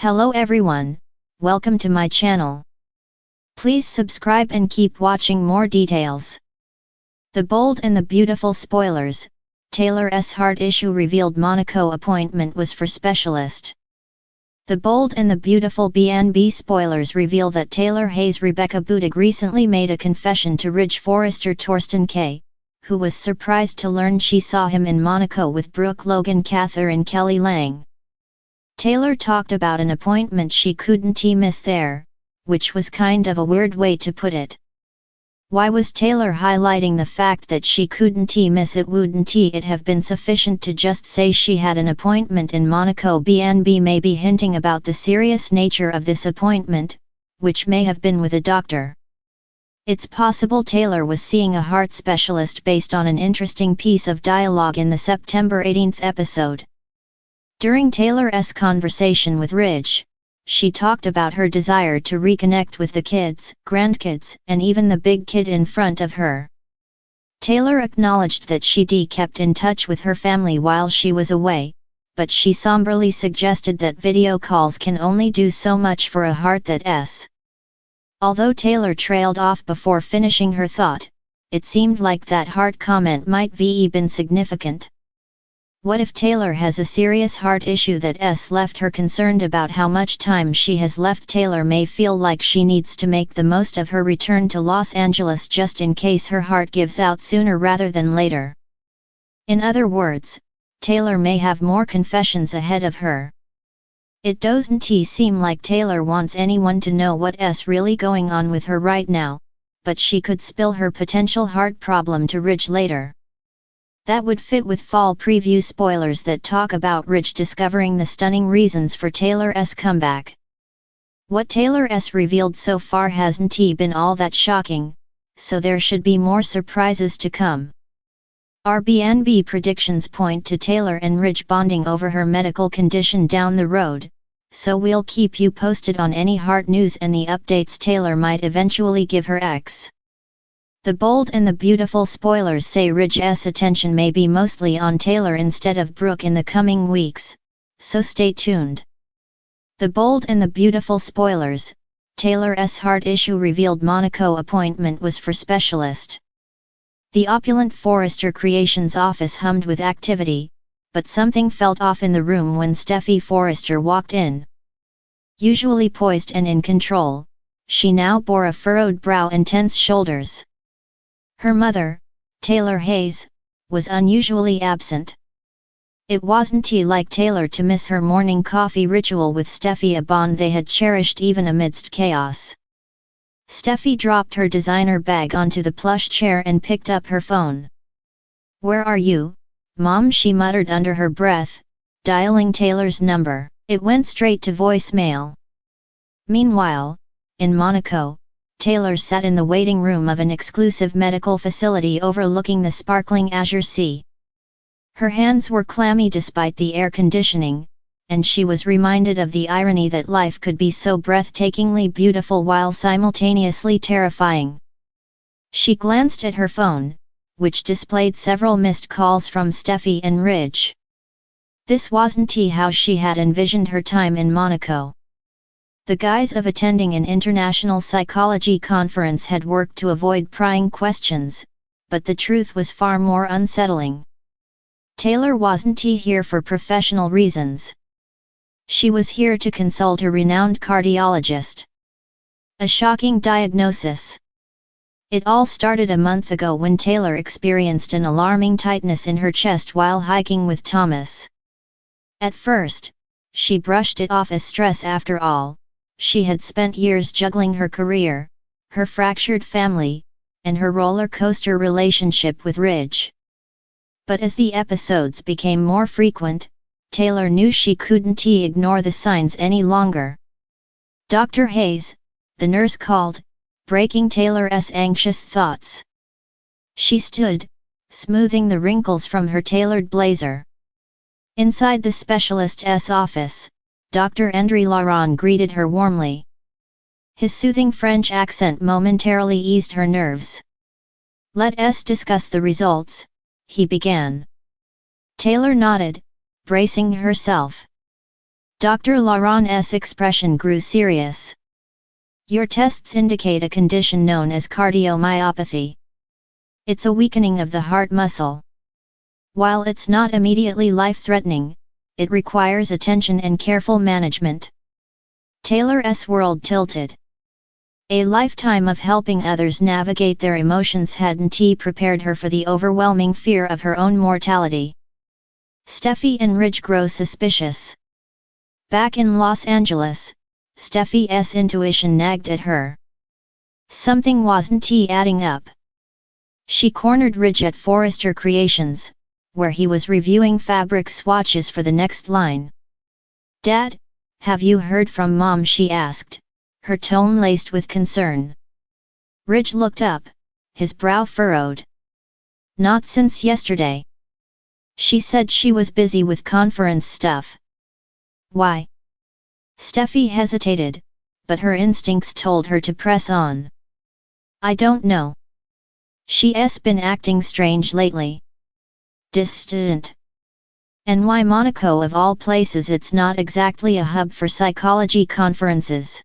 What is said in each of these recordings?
Hello everyone, welcome to my channel. Please subscribe and keep watching more details. The bold and the beautiful spoilers. Taylor's heart issue revealed Monaco appointment was for specialist. The bold and the beautiful B&B spoilers reveal that Taylor Hayes' Rebecca Budig recently made a confession to Ridge Forrester Torsten K., who was surprised to learn she saw him in Monaco with Brooke Logan Cather and Kelly Lang. Taylor talked about an appointment she couldn't miss there, which was kind of a weird way to put it. Why was Taylor highlighting the fact that she couldn't miss it? Wouldn't it have been sufficient to just say she had an appointment in Monaco? B&B may be hinting about the serious nature of this appointment, which may have been with a doctor. It's possible Taylor was seeing a heart specialist based on an interesting piece of dialogue in the September 18th episode. During Taylor's conversation with Ridge, she talked about her desire to reconnect with the kids, grandkids, and even the big kid in front of her. Taylor acknowledged that she kept in touch with her family while she was away, but she somberly suggested that video calls can only do so much for a heart that's. Although Taylor trailed off before finishing her thought, it seemed like that heart comment might have been significant. What if Taylor has a serious heart issue that's left her concerned about how much time she has left? Taylor may feel like she needs to make the most of her return to Los Angeles just in case her heart gives out sooner rather than later. In other words, Taylor may have more confessions ahead of her. It doesn't seem like Taylor wants anyone to know what's really going on with her right now, but she could spill her potential heart problem to Ridge later. That would fit with fall preview spoilers that talk about Ridge discovering the stunning reasons for Taylor's comeback. What Taylor's revealed so far hasn't been all that shocking, so there should be more surprises to come. Our B&B predictions point to Taylor and Ridge bonding over her medical condition down the road, so we'll keep you posted on any heart news and the updates Taylor might eventually give her ex. The bold and the beautiful spoilers say Ridge's attention may be mostly on Taylor instead of Brooke in the coming weeks, so stay tuned. The bold and the beautiful spoilers. Taylor's heart issue revealed Monaco appointment was for specialist. The opulent Forrester Creations office hummed with activity, but something felt off in the room when Steffi Forrester walked in. Usually poised and in control, she now bore a furrowed brow and tense shoulders. Her mother, Taylor Hayes, was unusually absent. It wasn't like Taylor to miss her morning coffee ritual with Steffi, a bond they had cherished even amidst chaos. Steffi dropped her designer bag onto the plush chair and picked up her phone. "Where are you, Mom?" she muttered under her breath, dialing Taylor's number. It went straight to voicemail. Meanwhile, in Monaco, Taylor sat in the waiting room of an exclusive medical facility overlooking the sparkling azure sea. Her hands were clammy despite the air conditioning, and she was reminded of the irony that life could be so breathtakingly beautiful while simultaneously terrifying. She glanced at her phone, which displayed several missed calls from Steffi and Ridge. This wasn't how she had envisioned her time in Monaco. The guise of attending an international psychology conference had worked to avoid prying questions, but the truth was far more unsettling. Taylor wasn't here for professional reasons. She was here to consult a renowned cardiologist. A shocking diagnosis. It all started a month ago when Taylor experienced an alarming tightness in her chest while hiking with Thomas. At first, she brushed it off as stress. After all, she had spent years juggling her career, her fractured family, and her roller coaster relationship with Ridge. But as the episodes became more frequent, Taylor knew she couldn't ignore the signs any longer. "Dr. Hayes," the nurse called, breaking Taylor's anxious thoughts. She stood, smoothing the wrinkles from her tailored blazer. Inside the specialist's office, Dr. André Laurent greeted her warmly. His soothing French accent momentarily eased her nerves. "Let's discuss the results," he began. Taylor nodded, bracing herself. Dr. Laurent's expression grew serious. Your tests indicate a condition known as cardiomyopathy. It's a weakening of the heart muscle. While it's not immediately life-threatening, it requires attention and careful management. Taylor's world tilted. A lifetime of helping others navigate their emotions hadn't prepared her for the overwhelming fear of her own mortality. Steffi and Ridge grow suspicious. Back in Los Angeles, Steffi's intuition nagged at her. Something wasn't adding up. She cornered Ridge at Forrester Creations, where he was reviewing fabric swatches for the next line. "Dad, have you heard from Mom?" she asked, her tone laced with concern. Ridge looked up, his brow furrowed. "Not since yesterday. She said she was busy with conference stuff." "Why?" Steffi hesitated, but her instincts told her to press on. "I don't know. She's been acting strange lately. Distant. And why Monaco of all places? It's not exactly a hub for psychology conferences."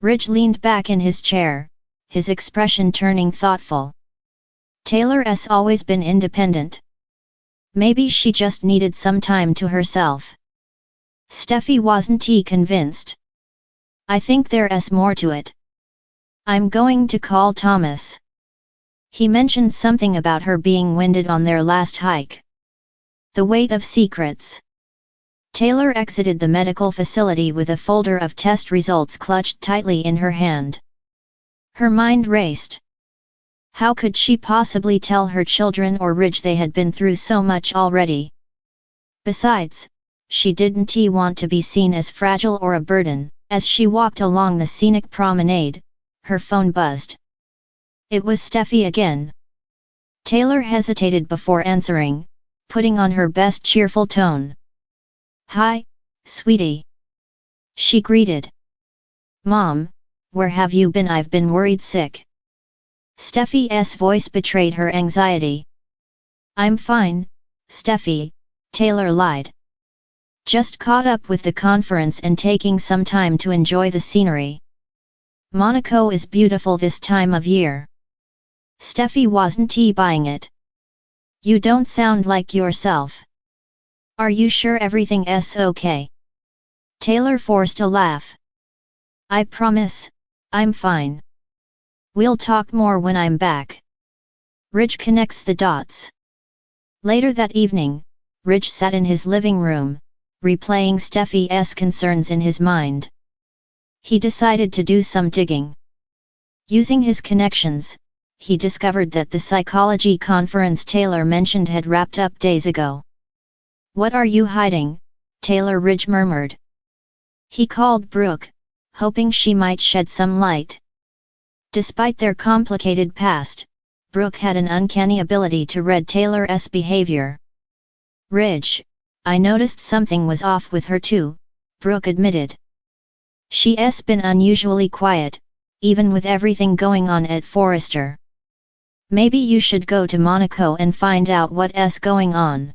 Ridge leaned back in his chair, his expression turning thoughtful. Taylor's always been independent. Maybe she just needed some time to herself. Steffi wasn't convinced. "I think there's more to it. I'm going to call Thomas. He mentioned something about her being winded on their last hike." The weight of secrets. Taylor exited the medical facility with a folder of test results clutched tightly in her hand. Her mind raced. How could she possibly tell her children or Ridge they had been through so much already? Besides, she didn't want to be seen as fragile or a burden. As she walked along the scenic promenade, her phone buzzed. It was Steffi again. Taylor hesitated before answering, putting on her best cheerful tone. "Hi, sweetie," she greeted. "Mom, where have you been? I've been worried sick." Steffi's voice betrayed her anxiety. "I'm fine, Steffi," Taylor lied. "Just caught up with the conference and taking some time to enjoy the scenery. Monaco is beautiful this time of year." Steffi wasn't buying it. "You don't sound like yourself. Are you sure everything's okay?" Taylor forced a laugh. "I promise, I'm fine. We'll talk more when I'm back." Ridge connects the dots. Later that evening, Ridge sat in his living room, replaying Steffi's concerns in his mind. He decided to do some digging. Using his connections, he discovered that the psychology conference Taylor mentioned had wrapped up days ago. "What are you hiding?" Taylor Ridge murmured. He called Brooke, hoping she might shed some light. Despite their complicated past, Brooke had an uncanny ability to read Taylor's behavior. "Ridge, I noticed something was off with her too," Brooke admitted. "She's been unusually quiet, even with everything going on at Forrester. Maybe you should go to Monaco and find out what's going on."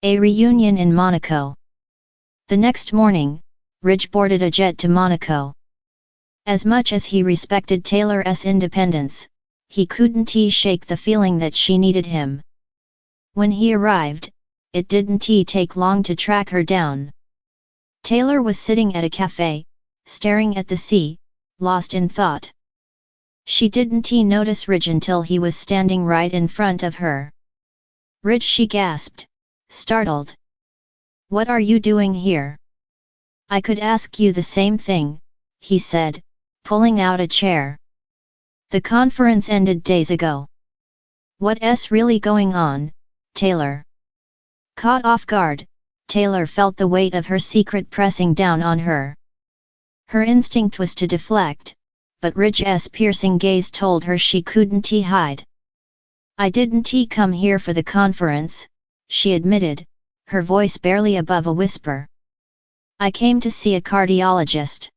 A reunion in Monaco. The next morning, Ridge boarded a jet to Monaco. As much as he respected Taylor's independence, he couldn't shake the feeling that she needed him. When he arrived, it didn't take long to track her down. Taylor was sitting at a cafe, staring at the sea, lost in thought. She didn't notice Ridge until he was standing right in front of her. "Ridge," she gasped, startled. "What are you doing here?" "I could ask you the same thing," he said, pulling out a chair. "The conference ended days ago." "What's really going on, Taylor?" Caught off guard, Taylor felt the weight of her secret pressing down on her. Her instinct was to deflect, but Ridge's piercing gaze told her she couldn't hide. "I didn't come here for the conference," she admitted, her voice barely above a whisper. "I came to see a cardiologist."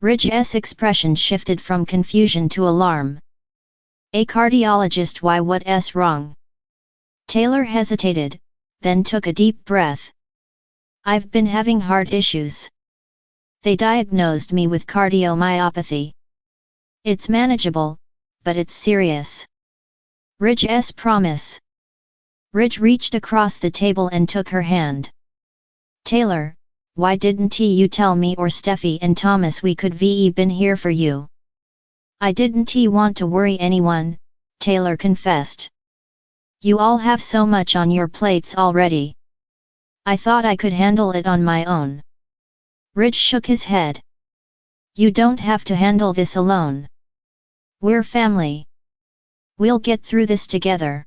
Ridge's expression shifted from confusion to alarm. "A cardiologist? Why, what's wrong?" Taylor hesitated, then took a deep breath. I've been having heart issues. They diagnosed me with cardiomyopathy. It's manageable, but it's serious. Ridge's promise. Ridge reached across the table and took her hand. Taylor, why didn't you tell me or Steffi and Thomas we could have been here for you? I didn't want to worry anyone, Taylor confessed. You all have so much on your plates already. I thought I could handle it on my own. Ridge shook his head. You don't have to handle this alone. We're family. We'll get through this together.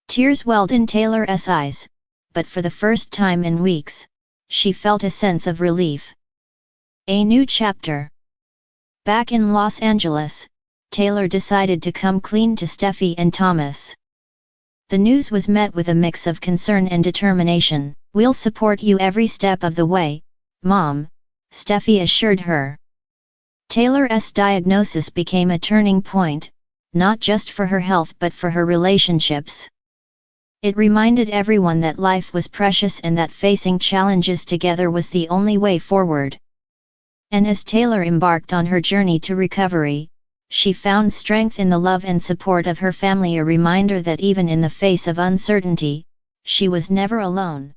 Tears welled in Taylor's eyes, but for the first time in weeks, she felt a sense of relief. A new chapter. Back in Los Angeles, Taylor decided to come clean to Steffi and Thomas. The news was met with a mix of concern and determination. We'll support you every step of the way, Mom, Steffi assured her. Taylor's diagnosis became a turning point, not just for her health but for her relationships. It reminded everyone that life was precious and that facing challenges together was the only way forward. And as Taylor embarked on her journey to recovery, she found strength in the love and support of her family, a reminder that even in the face of uncertainty, she was never alone.